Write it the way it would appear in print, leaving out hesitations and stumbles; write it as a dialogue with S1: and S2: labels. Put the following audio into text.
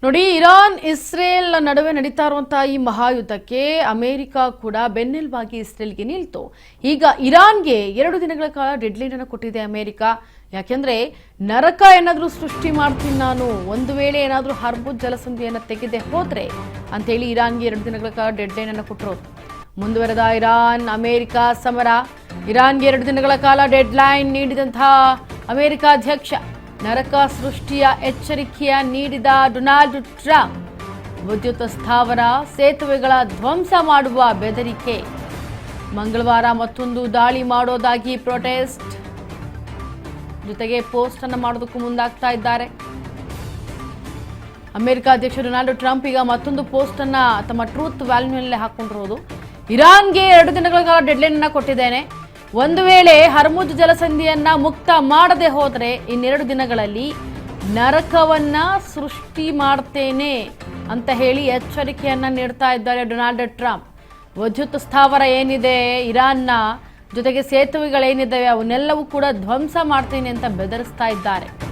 S1: ನೋಡಿ, Iran Israel ನಡುವೆ ನಡೀತಾ ಇರುವಂತಹ ಈ ಮಹಾಯುದ್ಧಕ್ಕೆ ಅಮೆರಿಕ ಕೂಡ ಬೆನ್ನೆಲುಬಾಗಿ ಇಸ್ರೇಲ್ಗೆ ನಿಲ್ತು. ಈಗ ಇರಾನ್ಗೆ 2 ದಿನಗಳ ಕಾಲ ಡೆಡ್ಲೈನ್ ಅನ್ನು ಕೊಟ್ಟಿದೆ ಅಮೆರಿಕ. ಯಾಕೆಂದ್ರೆ ನರಕ ಏನಾದರೂ ಸೃಷ್ಟಿ ಮಾಡ್ತೀನಿ ನಾನು, ಒಂದು ವೇಳೆ ಏನಾದರೂ ಹಾರ್ಮುಜ್ ಜಲಸಂಧಿಯನ್ನು ತೆಗೆದೇ ಹೋದ್ರೆ ಅಂತೇಳಿ ಇರಾನ್ಗೆ 2 ದಿನಗಳ ಕಾಲ ಡೆಡ್ಲೈನ್ ಅನ್ನು ಕೊಟ್ಟರು. ಮುಂದುವರೆದ ಇರಾನ್ ಅಮೆರಿಕ ಸಮರ. ಇರಾನ್ಗೆ 2 ದಿನಗಳ ಕಾಲ ಡೆಡ್ಲೈನ್ ನೀಡಿದಂತಹ ಅಮೆರಿಕ ಅಧ್ಯಕ್ಷ ನರಕ ಸೃಷ್ಟಿಯ ಎಚ್ಚರಿಕೆಯ ನೀಡಿದ ಡೊನಾಲ್ಡ್ ಟ್ರಂಪ್ ವಿದ್ಯುತ್ ಸ್ಥಾವರ ಸೇತುವೆಗಳ ಧ್ವಂಸ ಮಾಡುವ ಬೆದರಿಕೆ. ಮಂಗಳವಾರ ಮತ್ತೊಂದು ದಾಳಿ ಮಾಡೋದಾಗಿ ಪ್ರೊಟೆಸ್ಟ್ ಜೊತೆಗೆ ಪೋಸ್ಟ್ ಅನ್ನು ಮಾಡೋದಕ್ಕೂ ಮುಂದಾಗ್ತಾ ಇದ್ದಾರೆ. ಅಮೆರಿಕ ಅಧ್ಯಕ್ಷ ಡೊನಾಲ್ಡ್ ಟ್ರಂಪ್ ಈಗ ಮತ್ತೊಂದು ಪೋಸ್ಟ್ ಅನ್ನ ತಮ್ಮ ಟ್ರೂತ್ ವ್ಯಾಲ್ಯೂನಲ್ಲಿ ಹಾಕೊಂಡಿರೋದು. ಇರಾನ್ಗೆ 2 ದಿನಗಳ ಕಾಲ ಡೆಡ್ಲೈನ್ ಅನ್ನ ಕೊಟ್ಟಿದ್ದೇನೆ. ಒಂದು ವೇಳೆ ಹರ್ಮುಜ್ ಜಲಸಂಧಿಯನ್ನ ಮುಕ್ತ ಮಾಡದೆ ಹೋದರೆ ಇನ್ನೆರಡು ದಿನಗಳಲ್ಲಿ ನರಕವನ್ನ ಸೃಷ್ಟಿ ಮಾಡ್ತೇನೆ ಅಂತ ಹೇಳಿ ಎಚ್ಚರಿಕೆಯನ್ನ ನೀಡ್ತಾ ಇದ್ದಾರೆ ಡೊನಾಲ್ಡ್ ಟ್ರಂಪ್. ವಿದ್ಯುತ್ ಸ್ಥಾವರ ಏನಿದೆ ಇರಾನ್ನ, ಜೊತೆಗೆ ಸೇತುವೆಗಳೇನಿದ್ದಾವೆ ಅವನ್ನೆಲ್ಲವೂ ಕೂಡ ಧ್ವಂಸ ಮಾಡ್ತೇನೆ ಅಂತ ಬೆದರಿಸ್ತಾ ಇದ್ದಾರೆ.